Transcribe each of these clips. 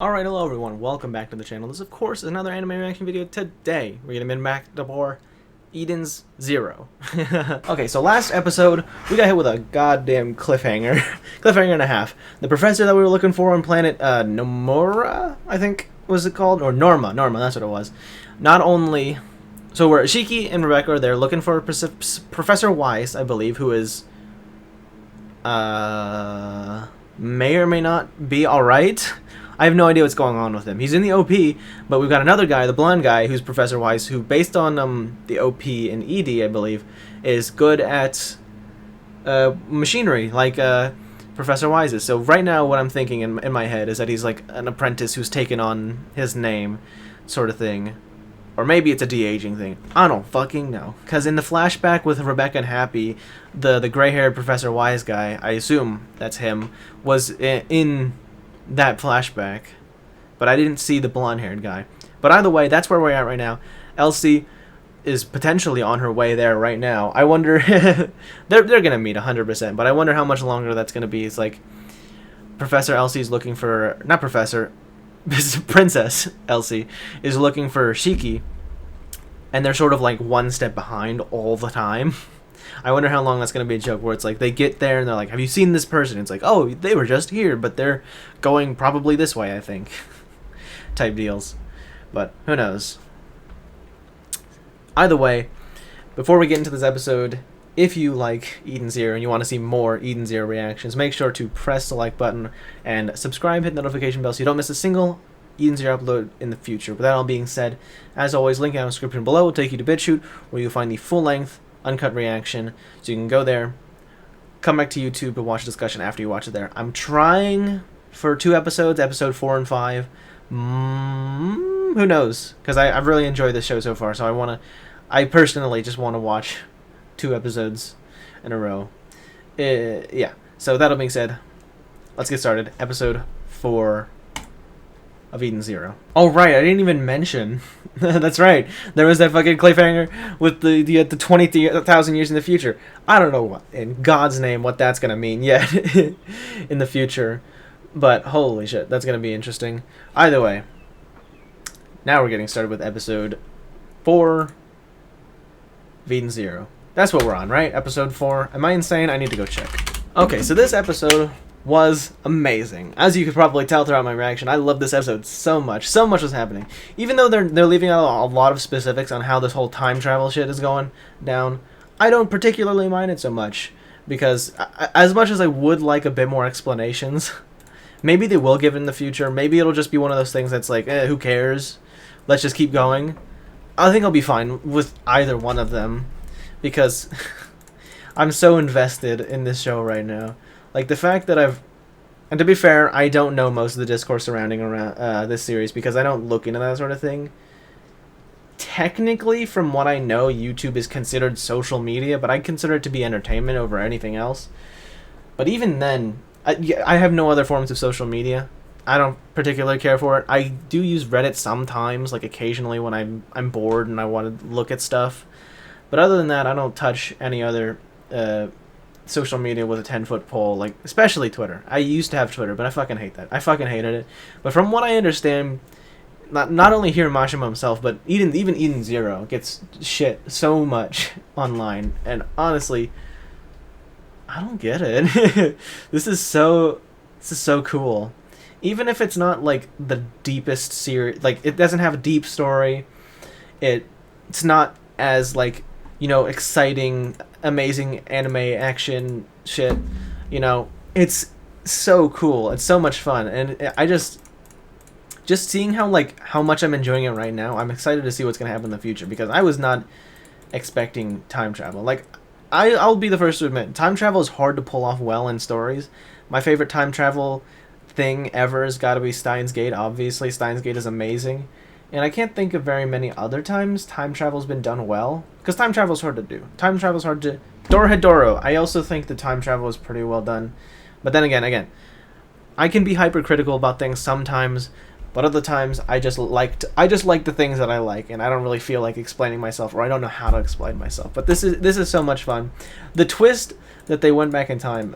Alright, hello everyone, welcome back to the channel. This, of course, is another anime reaction video. Today, we're gonna back to more Eden's Zero. Okay, so last episode, we got hit with a goddamn cliffhanger. Cliffhanger and a half. The professor that we were looking for on planet Nomura, I think, was it called? Or Norma, that's what it was. Not only... So we're Shiki and Rebecca are there looking for Professor Weiss, I believe, who is... may or may not be alright. I have no idea what's going on with him. He's in the OP, but we've got another guy, the blonde guy, who's Professor Weiss, who, based on the OP in ED, I believe, is good at machinery, like Professor Weiss is. So right now, what I'm thinking in my head is that he's like an apprentice who's taken on his name, sort of thing. Or maybe it's a de-aging thing. I don't fucking know. Because in the flashback with Rebecca and Happy, the gray-haired Professor Weiss guy, I assume that's him, was in that flashback, but I didn't see the blonde-haired guy. But either way, that's where we're at right now. Elsie is potentially on her way there right now. I wonder... they're gonna meet 100%, but I wonder how much longer that's gonna be. It's like Professor Elsie's looking for... Not Professor. Princess Elsie is looking for Shiki, and they're sort of like one step behind all the time. I wonder how long that's going to be a joke where it's like they get there and they're like, have you seen this person? It's like, oh, they were just here, but they're going probably this way, I think. Type deals. But who knows. Either way, before we get into this episode, if you like Eden Zero and you want to see more Eden Zero reactions, make sure to press the like button and subscribe, hit the notification bell so you don't miss a single Eden Zero upload in the future. With that all being said, as always, link in the description below will take you to BitChute, where you'll find the full-length uncut reaction, so you can go there, come back to YouTube to watch a discussion after you watch it there. I'm trying for 2 episodes, episode 4 and 5. Who knows? Because I've really enjoyed this show so far, so I personally just want to watch 2 episodes in a row. Yeah, so that all being said, let's get started. Episode 4 of Eden Zero. Oh right, I didn't even mention. That's right. There was that fucking cliffhanger with the 20,000 years in the future. I don't know what in God's name what that's gonna mean yet in the future, but holy shit, that's gonna be interesting. Either way, now we're getting started with episode 4 of Eden Zero. That's what we're on, right? Episode 4. Am I insane? I need to go check. Okay, so this episode was amazing. As you could probably tell throughout my reaction, I love this episode so much. So much was happening. Even though they're leaving out a lot of specifics on how this whole time travel shit is going down, I don't particularly mind it so much. Because as much as I would like a bit more explanations, maybe they will give it in the future. Maybe it'll just be one of those things that's like, who cares? Let's just keep going. I think I'll be fine with either one of them. Because I'm so invested in this show right now. Like, the fact that and to be fair, I don't know most of the discourse surrounding around this series because I don't look into that sort of thing. Technically, from what I know, YouTube is considered social media, but I consider it to be entertainment over anything else. But even then, I have no other forms of social media. I don't particularly care for it. I do use Reddit sometimes, like occasionally when I'm bored and I want to look at stuff. But other than that, I don't touch any other social media with a 10-foot pole, like especially Twitter. I used to have Twitter, but I fucking hate that. I fucking hated it. But from what I understand, not only here Mashima himself, but even Eden Zero gets shit so much online, and honestly, I don't get it. This is so cool. Even if it's not like the deepest series, like it doesn't have a deep story. It's not as like, you know, exciting, amazing anime action shit. You know, it's so cool. It's so much fun, and I just seeing how much I'm enjoying it right now. I'm excited to see what's gonna happen in the future because I was not expecting time travel. Like, I'll be the first to admit, time travel is hard to pull off well in stories. My favorite time travel thing ever has got to be Steins Gate. Obviously, Steins Gate is amazing. And I can't think of very many other times time travel's been done well. Because time travel's hard to do. Time travel's hard to... Dorohedoro. I also think the time travel is pretty well done. But then again, I can be hypercritical about things sometimes, but other times I just like the things that I like, and I don't really feel like explaining myself, or I don't know how to explain myself. But this is so much fun. The twist that they went back in time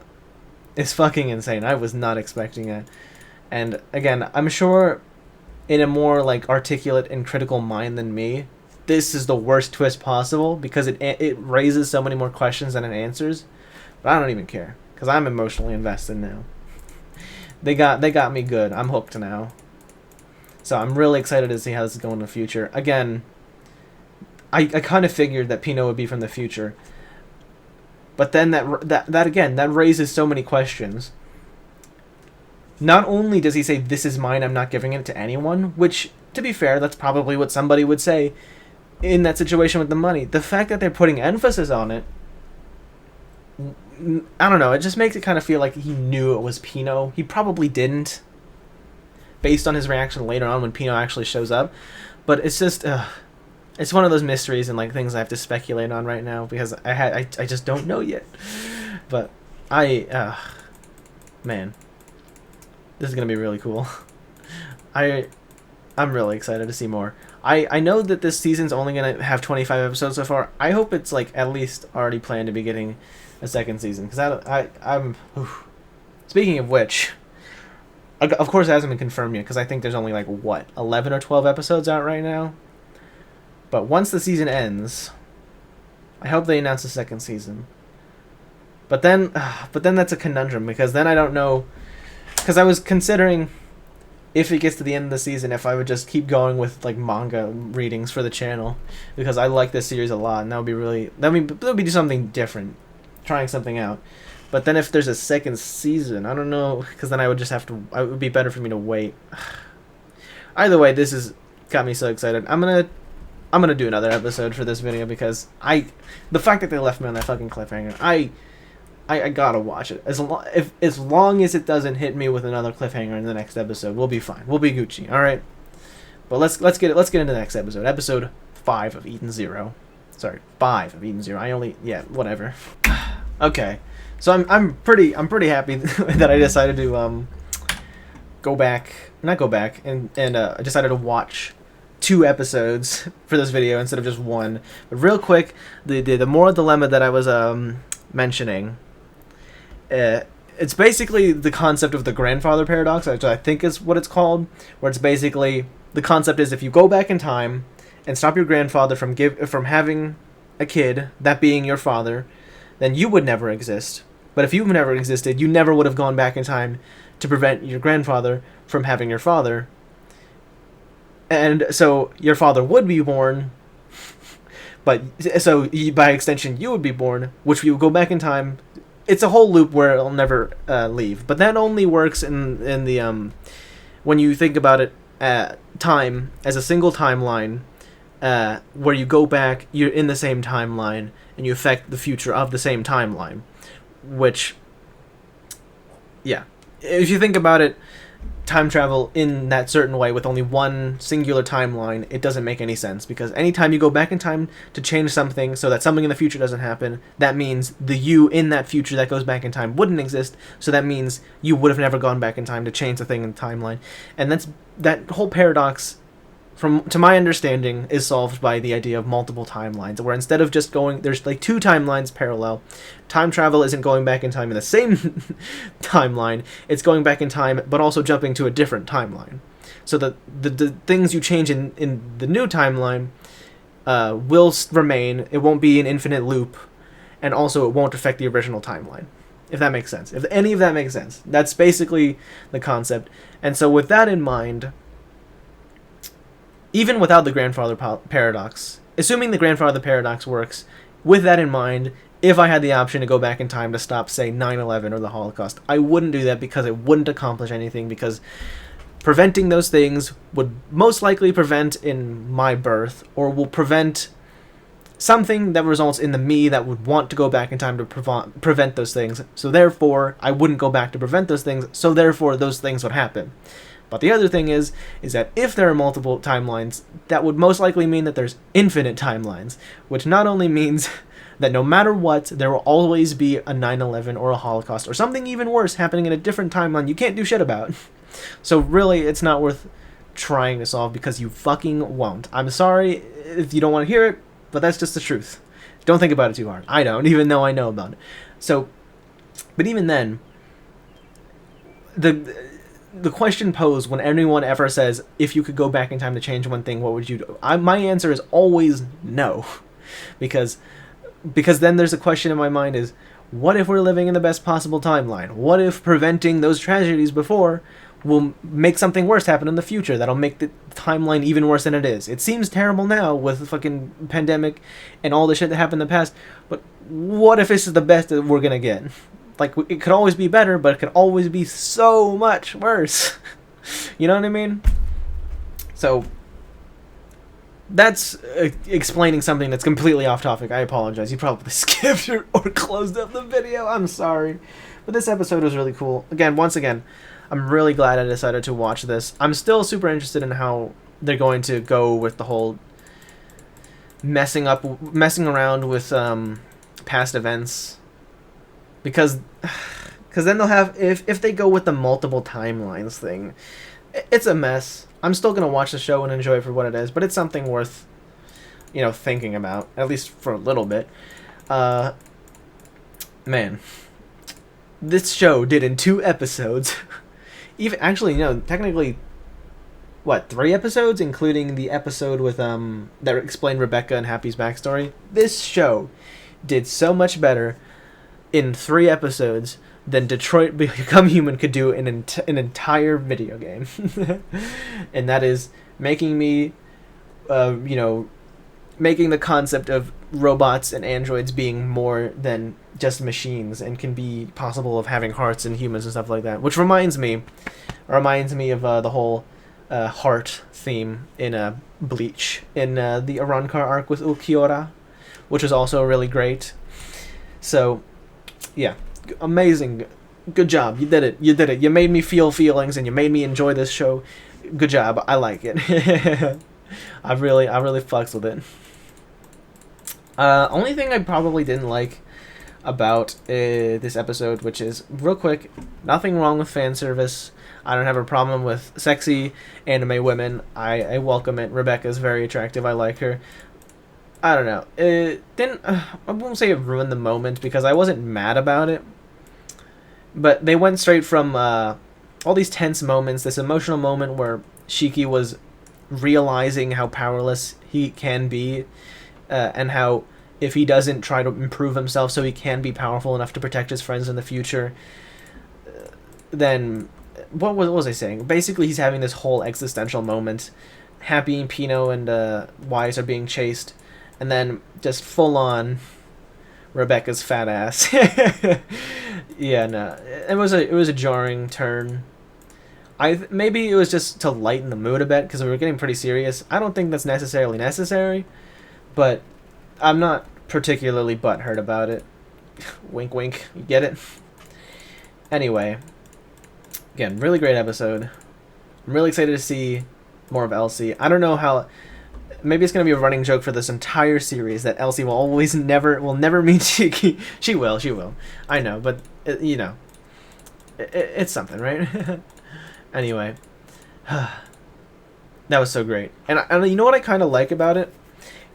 is fucking insane. I was not expecting it. And again, I'm sure in a more like articulate and critical mind than me, this is the worst twist possible because it raises so many more questions than it answers. But I don't even care because I'm emotionally invested now. They got me good. I'm hooked now. So I'm really excited to see how this is going in the future. Again, I kind of figured that Pino would be from the future. But then that raises so many questions. Not only does he say, "This is mine, I'm not giving it to anyone," which, to be fair, that's probably what somebody would say in that situation with the money. The fact that they're putting emphasis on it, I don't know, it just makes it kind of feel like he knew it was Pino. He probably didn't, based on his reaction later on when Pino actually shows up. But it's just, it's one of those mysteries and like things I have to speculate on right now because I just don't know yet. But man, this is gonna be really cool. I'm really excited to see more. I know that this season's only gonna have 25 episodes so far. I hope it's like at least already planned to be getting a second season because I'm. Speaking of which, of course it hasn't been confirmed yet because I think there's only like what 11 or 12 episodes out right now. But once the season ends, I hope they announce a second season. But then that's a conundrum because then I don't know. Because I was considering, if it gets to the end of the season, if I would just keep going with like manga readings for the channel, because I like this series a lot, and that would be something different, trying something out. But then if there's a second season, I don't know, because then I would just have to. It would be better for me to wait. Either way, this has got me so excited. I'm gonna do another episode for this video because the fact that they left me on that fucking cliffhanger, I gotta watch it. As long as it doesn't hit me with another cliffhanger in the next episode, we'll be fine. We'll be Gucci. All right. But let's get into the next episode. Episode 5 of Eden Zero. Sorry, 5 of Eden Zero. Whatever. Okay. So I'm pretty happy that I decided to I decided to watch 2 episodes for this video instead of just 1. But real quick, the moral dilemma that I was mentioning. It's basically the concept of the grandfather paradox, which I think is what it's called, where it's basically the concept is if you go back in time and stop your grandfather from having a kid, that being your father, then you would never exist. But if you've never existed, you never would have gone back in time to prevent your grandfather from having your father. And so your father would be born, but so by extension you would be born, which you would go back in time. It's a whole loop where it'll never leave. But that only works in the when you think about it, time as a single timeline, where you go back, you're in the same timeline, and you affect the future of the same timeline. Which, yeah, if you think about it, time travel in that certain way with only one singular timeline, it doesn't make any sense, because anytime you go back in time to change something so that something in the future doesn't happen, that means the you in that future that goes back in time wouldn't exist, so that means you would have never gone back in time to change the thing in the timeline. And that whole paradox, to my understanding, is solved by the idea of multiple timelines, where instead of just there's like 2 timelines parallel. Time travel isn't going back in time in the same timeline, it's going back in time but also jumping to a different timeline. So the things you change in the new timeline will remain, it won't be an infinite loop, and also it won't affect the original timeline. If that makes sense. If any of that makes sense. That's basically the concept. And so with that in mind, even without the grandfather paradox, assuming the grandfather paradox works, with that in mind, if I had the option to go back in time to stop, say, 9/11 or the Holocaust, I wouldn't do that because it wouldn't accomplish anything, because preventing those things would most likely prevent in my birth, or will prevent something that results in the me that would want to go back in time to prevent those things. So therefore, I wouldn't go back to prevent those things, so therefore those things would happen. But the other thing is that if there are multiple timelines, that would most likely mean that there's infinite timelines, which not only means that no matter what, there will always be a 9/11 or a Holocaust or something even worse happening in a different timeline you can't do shit about. So really, it's not worth trying to solve, because you fucking won't. I'm sorry if you don't want to hear it, but that's just the truth. Don't think about it too hard. I don't, even though I know about it. So, but even then, the question posed when anyone ever says, if you could go back in time to change one thing, what would you do? My answer is always no. Because then there's a question in my mind is, what if we're living in the best possible timeline? What if preventing those tragedies before will make something worse happen in the future that'll make the timeline even worse than it is? It seems terrible now with the fucking pandemic and all the shit that happened in the past, but what if this is the best that we're gonna get? Like, it could always be better, but it could always be so much worse. You know what I mean? So, that's explaining something that's completely off topic. I apologize. You probably skipped or closed up the video. I'm sorry. But this episode was really cool. Once again, I'm really glad I decided to watch this. I'm still super interested in how they're going to go with the whole messing around with past events. Because then they'll have, if they go with the multiple timelines thing, it's a mess. I'm still going to watch the show and enjoy it for what it is, but it's something worth, thinking about, at least for a little bit. Man, this show did in 2 episodes, even, actually, technically, 3 episodes, including the episode with, that explained Rebecca and Happy's backstory. This show did so much better in 3 episodes than Detroit Become Human could do in an entire video game. And that is making me, making the concept of robots and androids being more than just machines and can be possible of having hearts and humans and stuff like that. Which reminds me of the whole heart theme in Bleach, in the Arrancar arc with Ulquiorra, which was also really great. So, yeah, amazing. Good job. You did it. You made me feel feelings and you made me enjoy this show. Good job. I like it. I really fucks with it. Only thing I probably didn't like about this episode, which is, real quick, nothing wrong with fan service. I don't have a problem with sexy anime women. I welcome it. Rebecca's very attractive. I like her. I don't know. It didn't. I won't say it ruined the moment because I wasn't mad about it. But they went straight from all these tense moments, this emotional moment where Shiki was realizing how powerless he can be, and how if he doesn't try to improve himself so he can be powerful enough to protect his friends in the future, then what was I saying? Basically, he's having this whole existential moment. Happy, Pino, and Wise are being chased. And then just full on Rebecca's fat ass. Yeah, no, it was a jarring turn. Maybe it was just to lighten the mood a bit because we were getting pretty serious. I don't think that's necessarily necessary, but I'm not particularly butthurt about it. Wink, wink. You get it? Anyway, again, really great episode. I'm really excited to see more of Elsie. I don't know how. Maybe it's gonna be a running joke for this entire series that Elsie will never meet Shiki. She will. I know, but it's something, right? Anyway, that was so great, and you know what I kind of like about it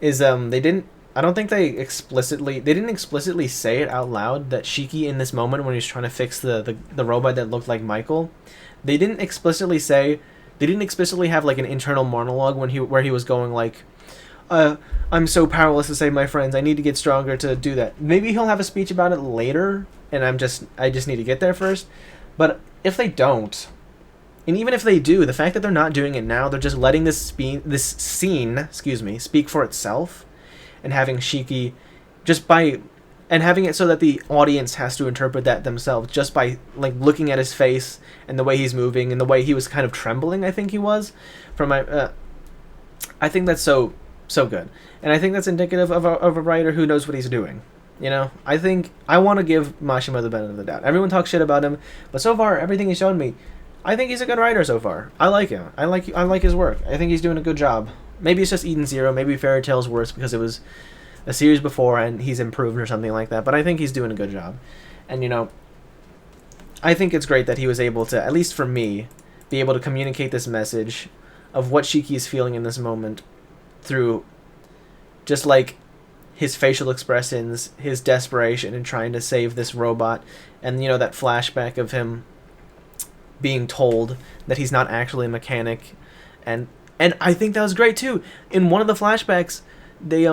is they didn't. I don't think they didn't explicitly say it out loud that Shiki in this moment when he was trying to fix the robot that looked like Michael, they didn't explicitly say. They didn't explicitly have like an internal monologue where he was going like, I'm so powerless to save my friends. I need to get stronger to do that. Maybe he'll have a speech about it later, and I just need to get there first. But if they don't, and even if they do, the fact that they're not doing it now, they're just letting this scene, speak for itself, and having Shiki and having it so that the audience has to interpret that themselves just by like looking at his face and the way he's moving and the way he was kind of trembling. I think he was from my. I think that's so good, and I think that's indicative of a writer who knows what he's doing. I think I want to give Mashima the benefit of the doubt. Everyone talks shit about him, but so far everything he's shown me, I think he's a good writer so far. I like him. I like his work. I think he's doing a good job. Maybe it's just Eden Zero. Maybe Fairy Tail's worse because it was a series before and he's improved or something like that, but I think he's doing a good job. And I think it's great that he was able to, at least for me, be able to communicate this message of what Shiki is feeling in this moment through just like his facial expressions, his desperation in trying to save this robot, and that flashback of him being told that he's not actually a mechanic, and I think that was great too. In one of the flashbacks, they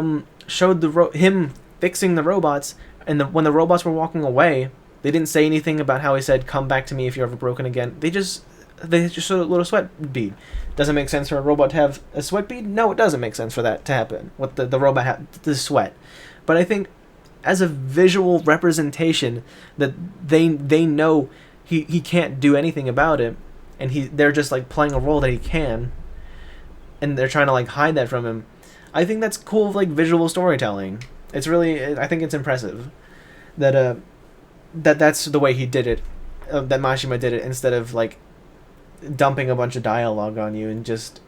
showed him fixing the robots, and when the robots were walking away, they didn't say anything about how he said, "Come back to me if you're ever broken again." They just showed a little sweat bead. Doesn't make sense for a robot to have a sweat bead. No, it doesn't make sense for that to happen. What the robot the sweat, but I think as a visual representation that they know he can't do anything about it, and they're just like playing a role that he can, and they're trying to like hide that from him. I think that's cool, like visual storytelling. It's really, I think it's impressive that that's the way he did it, that Mashima did it, instead of like dumping a bunch of dialogue on you and just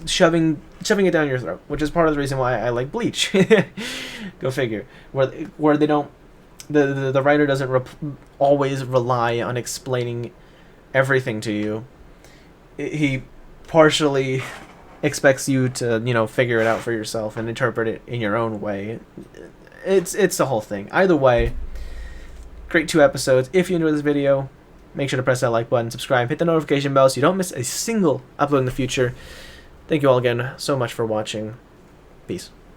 shoving it down your throat, which is part of the reason why I like Bleach. Go figure. Where they don't, the writer doesn't always rely on explaining everything to you. He partially expects you to, figure it out for yourself and interpret it in your own way. It's the whole thing. Either way, great 2 episodes. If you enjoyed this video, make sure to press that like button, subscribe, hit the notification bell so you don't miss a single upload in the future. Thank you all again so much for watching. Peace.